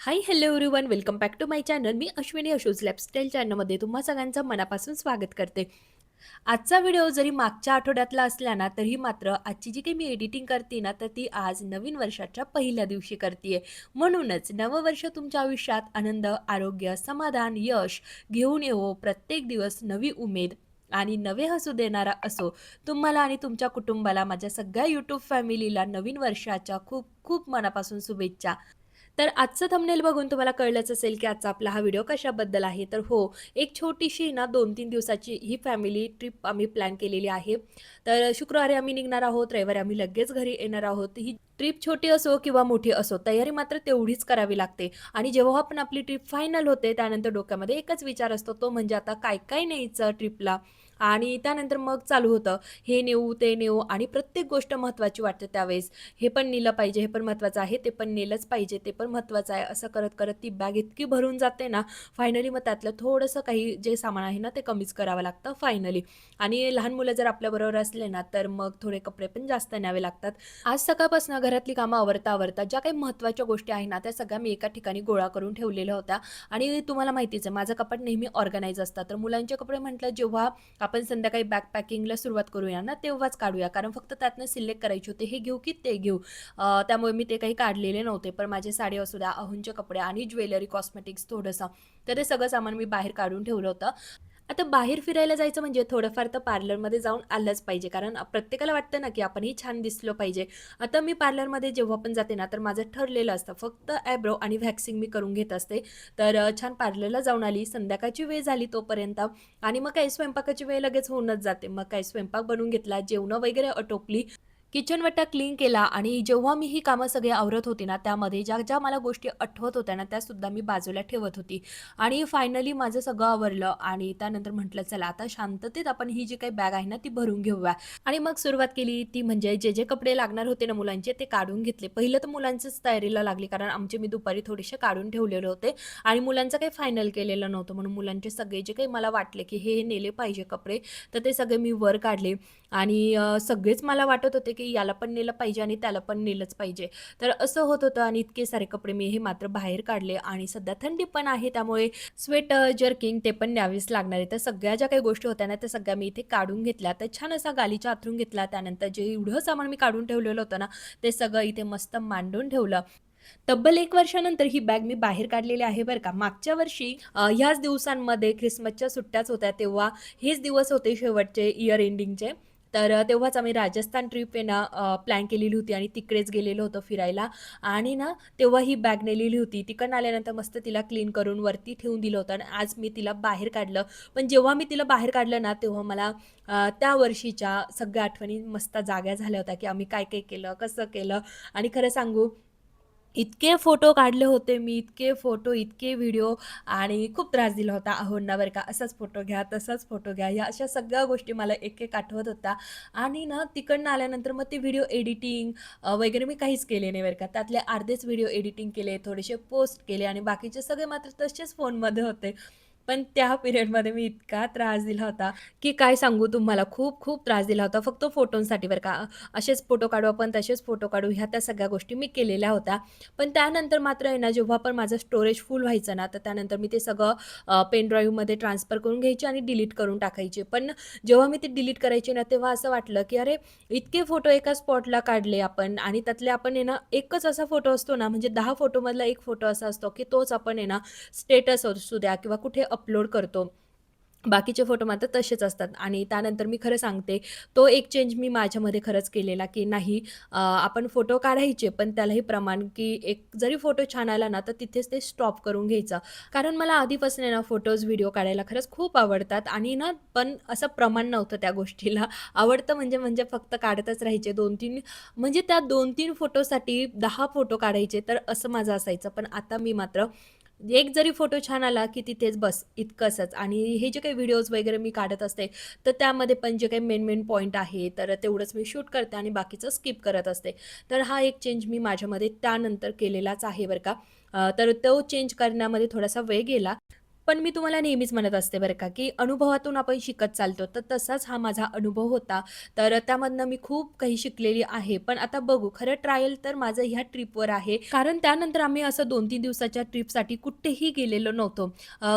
High hello everyone welcome back to my channel. मी Ashwini Ashu's lifestyle चॅनलमध्ये तुम्हा सगळ्यांचं मनापासून स्वागत करते. आजचा व्हिडिओ जरी मागच्या आठवड्यातला असला ना तरी मात्र आजची जी काही मी एडिटिंग करते ना तर ती आज नवीन वर्षाच्या पहिल्या दिवशी करते. म्हणूनच नववर्ष तुमच्या आयुष्यात आनंद, आरोग्य, समाधान, यश घेऊन येवो. प्रत्येक दिवस नवी उमेद आणि नवे हसू देणारा असो. तुम्हाला आणि तुमच्या कुटुंबाला, माझ्या सगळ्या यूट्यूब फॅमिलीला नवीन वर्षाच्या खूप खूप मनापासून शुभेच्छा. तर आजचं थंबनेल बघून तुम्हाला कळलंच असेल की आजचा आपला हा व्हिडिओ कशाबद्दल आहे. तर हो, एक छोटीशी ना 2-3 दिवसाची ही फॅमिली ट्रिप आम्ही प्लॅन केलेली आहे. तर शुक्रवारी आम्ही निघणार आहोत, रविवारी आम्ही लगेच घरी येणार आहोत. ही ट्रिप छोटी असो किंवा मोठी असो, तयारी मात्र तेवढीच करावी लागते. आणि जेव्हा पण आपली ट्रिप फायनल होते, त्यानंतर डोक्यामध्ये एकच विचार असतो, तो म्हणजे आता काय-काय न्यायचं ट्रिपला. आणि त्यानंतर मग चालू होतं, हे नेऊ, ते नेऊ आणि प्रत्येक गोष्ट महत्त्वाची वाटते त्यावेळेस. हे पण नेलं पाहिजे, हे पण महत्त्वाचं आहे, ते पण नेलंच पाहिजे, ते पण महत्त्वाचं आहे. असं करत-करत ती बॅग इतकी भरून जाते ना, फायनली मग त्यातलं थोडंसं काही जे सामान आहे ना, ते कमीच करावं लागतं फायनली. आणि लहान मुलं जर आपल्याबरोबर असले ना, तर मग थोडे कपडे पण जास्त न्यावे लागतात. आज सकाळपासून घरातली कामं आवरता-आवरता ज्या काही महत्त्वाच्या गोष्टी आहेत ना, त्या सगळ्या मी एका ठिकाणी गोळा करून ठेवलेल्या होत्या. आणि तुम्हाला माहितीच आहे, माझं कपाट नेहमी ऑर्गनाइज असतं. तर मुलांचे कपडे म्हटलं जेव्हा आपण संध्याकाळी बॅग पॅकिंगला सुरुवात करूया ना, तेव्हाच काढूया. कारण फक्त त्यातनं सिलेक्ट करायचे होते, हे घेऊ की ते घेऊ. त्यामुळे मी ते काही काढलेले नव्हते. पण माझे साडी असू द्या, अहोंचे कपडे आणि ज्वेलरी, कॉस्मेटिक्स थोडंसं, तर ते सगळं सामान मी बाहेर काढून ठेवलं होतं. आता बाहेर फिरायला जायचं म्हणजे थोडंफार तर पार्लरमध्ये जाऊन आलंच पाहिजे. कारण प्रत्येकाला वाटतं ना, की आपणही छान दिसलो पाहिजे. आता मी पार्लरमध्ये जेव्हा पण जाते ना, तर माझं ठरलेलं असतं फक्त आयब्रो आणि व्हॅक्सिंग मी करून घेत असते. तर छान पार्लरला जाऊन आली. संध्याकाळची वेळ झाली तोपर्यंत आणि मग काही स्वयंपाकाची वेळ लगेच होऊनच जाते. मग काही स्वयंपाक बनवून घेतला, जेवणं वगैरे आटोपली. किचन वट्टा क्लीन केला आणि जेव्हा मी ही कामं सगळी आवरत होती ना, त्यामध्ये ज्या-ज्या मला गोष्टी आठवत होत्या ना, त्यासुद्धा मी बाजूला ठेवत होती. आणि फायनली माझं सगळं आवरलं आणि त्यानंतर म्हटलं चला आता शांततेत आपण ही जी काही बॅग आहे ना, ती भरून घेऊया. आणि मग सुरुवात केली ती म्हणजे जे कपडे लागणार होते ना मुलांचे ते काढून घेतले. पहिलं तर मुलांचीच तयारीला लागली कारण आमचे मी दुपारी थोडेसे काढून ठेवलेले होते आणि मुलांचं काही फायनल केलेलं नव्हतं. म्हणून मुलांचे सगळे जे काही मला वाटले, की हे नेले पाहिजे कपडे, तर ते सगळे मी वर काढले. आणि सगळेच मला वाटत होते, की याला पण नेलं पाहिजे आणि त्याला पण नेलंच पाहिजे. तर असं होत होतं आणि इतके सारे कपडे मी हे मात्र बाहेर काढले आणि सध्या थंडी पण आहे त्यामुळे स्वेटर, जर्किंग ते पण न्यावीच लागणार आहे. तर सगळ्या ज्या काही गोष्टी होत्या ना, त्या सगळ्या मी इथे काढून घेतल्या. तर छान असा गालिचा अंथरून घेतला. त्यानंतर जे एवढं सामान मी काढून ठेवलेलं होतं ना, ते सगळं इथे मस्त मांडून ठेवलं. तब्बल 1 वर्षानंतर ही बॅग मी बाहेर काढलेली आहे बरं का. मागच्या वर्षी ह्याच दिवसांमध्ये ख्रिसमसच्या सुट्ट्याच होत्या तेव्हा हेच दिवस होते शेवटचे इयर एंडिंगचे. तर तेव्हाच आम्ही राजस्थान ट्रिप आहे ना प्लॅन केलेली होती आणि तिकडेच गेलेलो होतो फिरायला आणि ना तेव्हा ही बॅग नेलेली होती. तिकडनं आल्यानंतर मस्त तिला क्लीन करून वरती ठेवून दिलं होतं आणि आज मी तिला बाहेर काढलं. पण जेव्हा मी तिला बाहेर काढलं ना तेव्हा मला त्या वर्षीच्या सगळ्या आठवणी मस्त जाग्या झाल्या होत्या, की आम्ही काय-काय केलं, कसं केलं आणि खरं सांगू इतके फोटो काढले होते मी, इतके फोटो, इतके व्हिडिओ आणि खूप त्रास दिला होता अहोंना बरं का. असाच फोटो घ्या, तसाच फोटो घ्या. ह्या अशा सगळ्या गोष्टी मला एक-एक आठवत होत्या आणि ना तिकडनं आल्यानंतर मग ते व्हिडिओ एडिटिंग वगैरे मी काहीच केले नाही बरं का. त्यातले अर्धेच व्हिडिओ एडिटिंग केले, थोडेसे पोस्ट केले आणि बाकीचे सगळे मात्र तसेच फोनमध्ये होते. पण त्या पिरियडमध्ये मी इतका त्रास दिला होता, की काय सांगू तुम्हाला. खूप त्रास दिला होता फक्त फोटोंसाठी बरं का. असेच फोटो काढू आपण, तसेच फोटो काढू, ह्या त्या सगळ्या गोष्टी मी केलेल्या होत्या. पण त्यानंतर मात्र आहे ना, जेव्हा पण माझं स्टोरेज फुल व्हायचं ना, तर त्यानंतर मी ते सगळं पेन ड्राईव्हमध्ये ट्रान्सफर करून घ्यायची आणि डिलीट करून टाकायची. पण जेव्हा मी ते डिलीट करायचे ना, तेव्हा असं वाटलं, की अरे, इतके फोटो एका स्पॉटला काढले आपण आणि त्यातले आपण आहे ना, एकच असा फोटो असतो ना, म्हणजे 10 फोटोमधला 1 फोटो असा असतो, की तोच आपण आहे ना, स्टेटस असू द्या किंवा कुठे अपलोड करतो. बाकीचे फोटो मात्र तसेच असतात आणि त्यानंतर मी खरं सांगते, तो एक चेंज मी माझ्यामध्ये खरंच केलेला, की नाही आपण फोटो काढायचे, पण त्यालाही प्रमाण, की एक जरी फोटो छान आला ना, तर तिथेच ते स्टॉप करून घ्यायचं. कारण मला आधीपासून आहे ना, फोटोज, व्हिडिओ काढायला खरंच खूप आवडतात आणि ना, पण असं प्रमाण नव्हतं त्या गोष्टीला. आवडतं म्हणजे म्हणजे फक्त काढतच राहायचे 2-3 म्हणजे त्या 2-3 फोटोसाठी 10 फोटो काढायचे, तर असं माझं असायचं. पण आता मी मात्र एक जरी फोटो छान आला, की तिथेच बस इतकंसच आणि हे जे काही व्हिडिओज वगैरे मी काढत असते, तर त्यामध्ये पण जे काही मेन पॉइंट आहे, तर तेवढंच मी शूट करते आणि बाकीचं स्किप करत असते. तर हा एक चेंज मी माझ्यामध्ये त्यानंतर केलेलाच आहे बरं का. तर तो चेंज करण्यामध्ये थोडासा वेळ गेला. पण मी तुम्हाला नेहमीच म्हणत असते बरं का, की अनुभवातून आपण शिकत चालतो. तर तसाच हा माझा अनुभव होता. तर त्यामधनं मी खूप काही शिकलेली आहे. पण आता बघू खरं ट्रायल तर माझं ह्या ट्रिपवर आहे. कारण त्यानंतर आम्ही असं 2-3 दिवसाच्या ट्रिपसाठी कुठेही गेलेलो नव्हतो.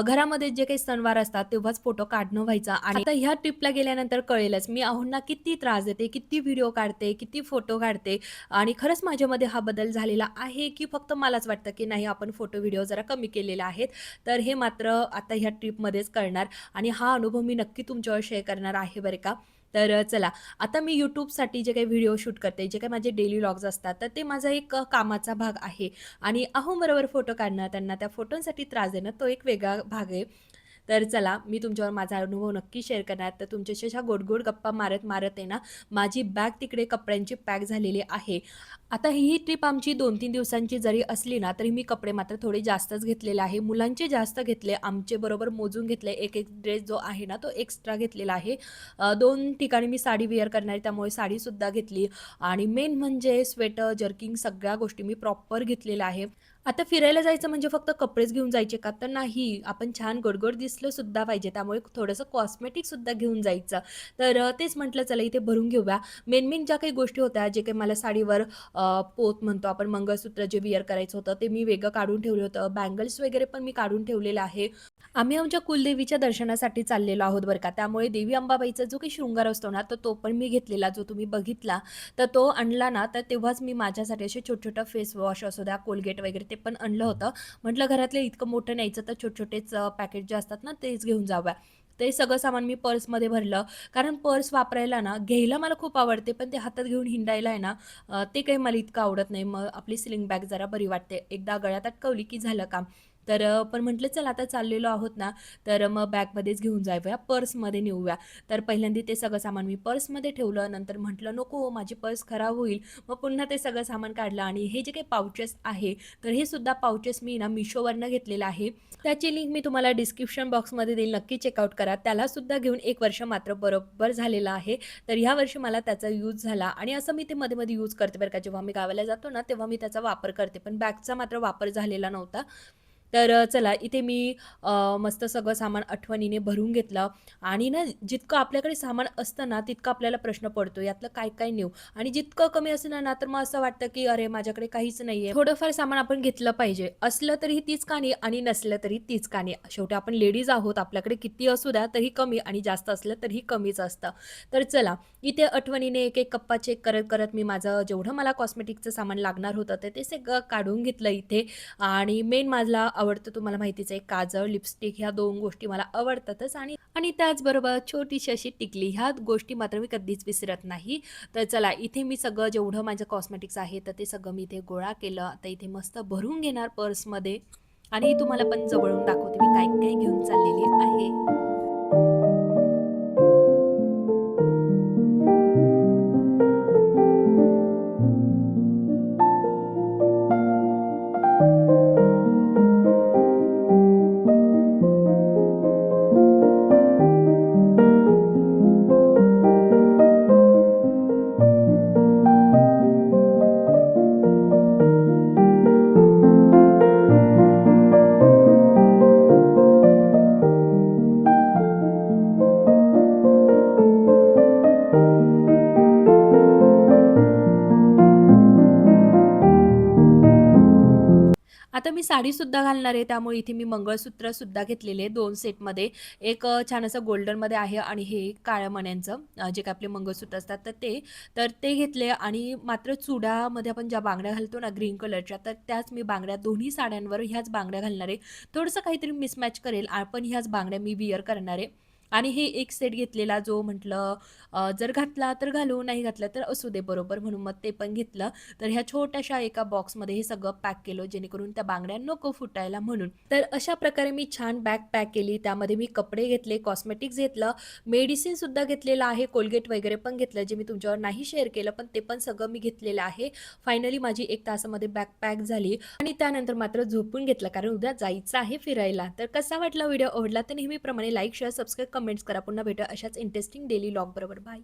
घरामध्ये जे काही सणवार असतात तेव्हाच फोटो काढणं व्हायचं आणि आता ह्या ट्रिपला गेल्यानंतर कळेलच मी अहोंना किती त्रास देते, किती व्हिडिओ काढते, किती फोटो काढते आणि खरंच माझ्यामध्ये हा बदल झालेला आहे, की फक्त मलाच वाटतं, की नाही आपण फोटो व्हिडिओ जरा कमी केलेले आहेत. तर हे मात्र आता ह्या ट्रिपमध्येच कळणार आणि हा अनुभव मी नक्की तुमच्यावर शेअर करणार आहे बरं का. तर चला आता मी YouTubeसाठी जे काही व्हिडिओ शूट करते, जे काही माझे डेली व्लॉग्स असतात, तर ते माझा एक कामाचा भाग आहे आणि अहोंबरोबर फोटो काढणं, त्यांना त्या फोटोंसाठी त्रास देणं, तो एक वेगळा भाग आहे. तर चला, मी तुमच्यावर माझा अनुभव नक्की शेअर करणार. तर तुमच्याशी अशा गोड-गोड गप्पा मारत-मारत आहे ना, माझी बॅग तिकडे कपड्यांची पॅक झालेली आहे. आता ही ट्रिप आमची 2-3 दिवसांची जरी असली ना, तरी मी कपडे मात्र थोडे जास्तच घेतलेले आहे. मुलांचे जास्त घेतले, आमचे बरोबर मोजून घेतले. एक-एक ड्रेस जो आहे ना, तो एक्स्ट्रा घेतलेला आहे. 2 ठिकाणी मी साडी वेअर करणार आहे, त्यामुळे साडीसुद्धा घेतली आणि मेन म्हणजे स्वेटर, जर्किंग सगळ्या गोष्टी मी प्रॉपर घेतलेल्या आहे. आता फिरायला जायचं म्हणजे फक्त कपडेच घेऊन जायचे का? तर नाही. आपण छान गोड-गोड दिसलं सुद्धा पाहिजे. त्यामुळे थोडंसं कॉस्मेटिकसुद्धा घेऊन जायचं. तर तेच म्हटलं चला इथे भरून घेऊया. मेन-मेन ज्या काही गोष्टी होत्या, जे काही मला साडीवर पोत म्हणतो आपण मंगळसूत्र जे विअर करायचं होतं, ते मी वेगळं काढून ठेवलं होतं. बँगल्स वगैरे पण मी काढून ठेवलेलं आहे. आम्ही आमच्या कुलदेवीच्या दर्शनासाठी चाललेलो आहोत बरं का. त्यामुळे देवी अंबाबाईचा जो काही शृंगार असतो ना, तर तो पण मी घेतलेला, जो तुम्ही बघितला. तर तो आणला ना, तर तेव्हाच मी माझ्यासाठी असे छोटे-छोटे फेस वॉश असू द्या, कोलगेट वगैरे ते पण आणलं होतं. म्हटलं घरातलं इतकं मोठं न्यायचं, तर छोटे-छोटेच पॅकेट जे असतात ना, तेच घेऊन जाऊया. ते सगळं सामान मी पर्समध्ये भरलं. कारण पर्स वापरायला ना, घ्यायला मला खूप आवडते, पण ते हातात घेऊन हिंडायला आहे ना, ते काही मला इतकं आवडत नाही. मग आपली स्लिंग बॅग जरा बरी वाटते. एकदा गळ्यात अटकवली की झालं काम. तर पण म्हटलं चला आता चाललेलो आहोत ना, तर मग बॅगमध्येच घेऊन जाऊया, पर्समध्ये नेऊया. तर पहिल्यांदा ते सगळं सामान मी पर्समध्ये ठेवलं. नंतर म्हटलं नको माझी पर्स खराब होईल. मग पुन्हा ते सगळं सामान काढलं आणि हे जे काही पाउचेस आहे, तर हे सुद्धा पाउचेस मी ना Meeshoवरनं घेतलेलं आहे. त्याची लिंक मी तुम्हाला डिस्क्रिप्शन बॉक्समध्ये देईल. नक्की चेकआउट करा. त्यालासुद्धा घेऊन 1 वर्ष मात्र बरोबर झालेलं आहे. तर ह्या वर्षी मला त्याचा यूज झाला आणि असं मी ते मध्ये-मध्ये यूज करते बरं का. जेव्हा मी गावाला जातो ना, तेव्हा मी त्याचा वापर करते. पण बॅगचा मात्र वापर झालेला नव्हता. तर चला इथे मी मस्त सगळं सामान आठवणीने भरून घेतलं आणि ना जितकं आपल्याकडे सामान असतं ना, तितकं आपल्याला प्रश्न पडतो, यातलं काय-काय नेऊ? आणि जितकं कमी असलं ना, तर मग असं वाटतं, की अरे माझ्याकडे काहीच नाहीये. थोडंफार सामान आपण घेतलं पाहिजे. असलं तरीही तीच कहाणी आणि नसलं तरी तीच कहाणी. शेवटी आपण लेडीज आहोत, आपल्याकडे किती असू द्या तरी कमी आणि जास्त असलं तरीही कमीच असतं. तर चला, इथे आठवणीने एक-एक कप्पा चेक करत-करत मी माझं जेवढं मला कॉस्मेटिकचं सामान लागणार होतं, तर ते सगळं काढून घेतलं इथे आणि मेन मला आवडतं तुम्हाला माहितीच आहे काजळ, लिपस्टिक ह्या 2 गोष्टी मला आवडतातच आणि आणि त्याचबरोबर छोटीशी अशी टिकली. ह्या गोष्टी मात्र मी कधीच विसरत नाही. तर चला इथे मी सगळं जेवढं माझं कॉस्मेटिक्स आहे, तर ते सगळं मी इथे गोळा केलं. आता इथे मस्त भरून घेणार पर्समध्ये आणि तुम्हाला पण जवळून दाखवते मी काय-काय घेऊन चाललेली आहे. आता मी साडीसुद्धा घालणार आहे, त्यामुळे इथे मी मंगळसूत्रसुद्धा घेतलेले आहे 2 सेटमध्ये. एक छान असं गोल्डनमध्ये आहे आणि हे काळ्या मण्यांचं जे काही आपले मंगळसूत्र असतात तर ते घेतले आणि मात्र चुडामध्ये आपण ज्या बांगड्या घालतो ना ग्रीन कलरच्या, तर त्याच मी बांगड्या दोन्ही साड्यांवर ह्याच बांगड्या घालणार आहे. थोडंसं काहीतरी मिसमॅच करेल पण ह्याच बांगड्या मी विअर करणार आहे. आणि हे एक सेट घेतलेला जो म्हटलं जर घातला तर घालू, नाही घातला तर असू दे बरोबर म्हणून मग ते पण घेतलं. तर ह्या छोट्याशा एका बॉक्समध्ये हे सगळं पॅक केलं जेणेकरून त्या बांगड्या नको फुटायला म्हणून. तर अशा प्रकारे मी छान बॅग पॅक केली. त्यामध्ये मी कपडे घेतले, कॉस्मेटिक्स घेतलं, मेडिसिनसुद्धा घेतलेलं आहे, कोलगेट वगैरे पण घेतलं जे मी तुमच्यावर नाही शेअर केलं पण ते पण सगळं मी घेतलेलं आहे. फायनली माझी 1 तासामध्ये बॅग पॅक झाली आणि त्यानंतर मात्र झोपून घेतलं कारण उद्या जायचं आहे फिरायला. तर कसा वाटला व्हिडिओ आवडला तर नेहमीप्रमाणे लाईक, शेअर, सबस्क्राईब, कमेंट्स करा. पुन्हा भेटूया अशाच इंटरेस्टिंग डेली व्लॉग बरोबर. बाय.